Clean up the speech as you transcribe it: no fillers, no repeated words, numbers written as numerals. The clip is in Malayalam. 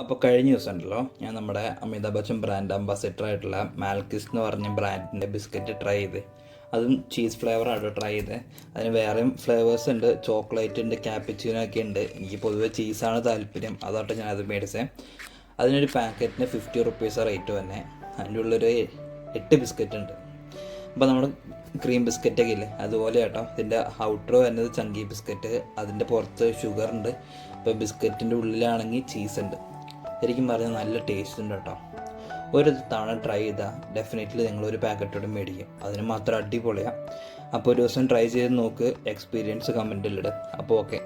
അപ്പോൾ കഴിഞ്ഞ ദിവസം ഉണ്ടല്ലോ ഞാൻ നമ്മുടെ അമിതാഭ് ബച്ചൻ ബ്രാൻഡ് അംബാസിഡർ ആയിട്ടുള്ള മാൽക്കിസ് എന്ന് പറഞ്ഞ ബ്രാൻഡിൻ്റെ ബിസ്ക്കറ്റ് ട്രൈ ചെയ്ത്. അതും ചീസ് ഫ്ലേവറാണ് ട്രൈ ചെയ്തത്. അതിന് വേറെയും ഫ്ലേവേഴ്സ് ഉണ്ട്, ചോക്ലേറ്റ് ഉണ്ട്, ക്യാപ്പിച്ചിനോ ഒക്കെ ഉണ്ട്. എനിക്ക് പൊതുവെ ചീസാണ് താല്പര്യം, അതായിട്ട് ഞാൻ അത് മേടിച്ചത്. അതിനൊരു പാക്കറ്റിന് 50 റുപ്പീസ് റേറ്റ് തന്നെ. അതിൻ്റെ ഉള്ളൊരു 8 ബിസ്ക്കറ്റ് ഉണ്ട്. അപ്പോൾ നമ്മൾ ക്രീം ബിസ്ക്കറ്റൊക്കെ ഇല്ലേ അതുപോലെ കേട്ടോ. ഇതിൻ്റെ ഔട്ടർ വരുന്നത് ചങ്കി ബിസ്ക്കറ്റ്, അതിൻ്റെ പുറത്ത് ഷുഗർ ഉണ്ട്. ഇപ്പോൾ ബിസ്ക്കറ്റിൻ്റെ ഉള്ളിലാണെങ്കിൽ ചീസ് ഉണ്ട്. ശരിക്കും പറഞ്ഞാൽ നല്ല ടേസ്റ്റ് ഉണ്ട് കേട്ടോ. ഒരു തവണ ട്രൈ ചെയ്താൽ ഡെഫിനറ്റ്ലി നിങ്ങളൊരു പാക്കറ്റോടെ മേടിക്കും. അതിന് മാത്രം അടിപൊളിയാണ്. അപ്പോൾ ഒരു ദിവസം ട്രൈ ചെയ്ത് നോക്ക്, എക്സ്പീരിയൻസ് കമൻറ്റിലിടുക. അപ്പോൾ ഓക്കെ.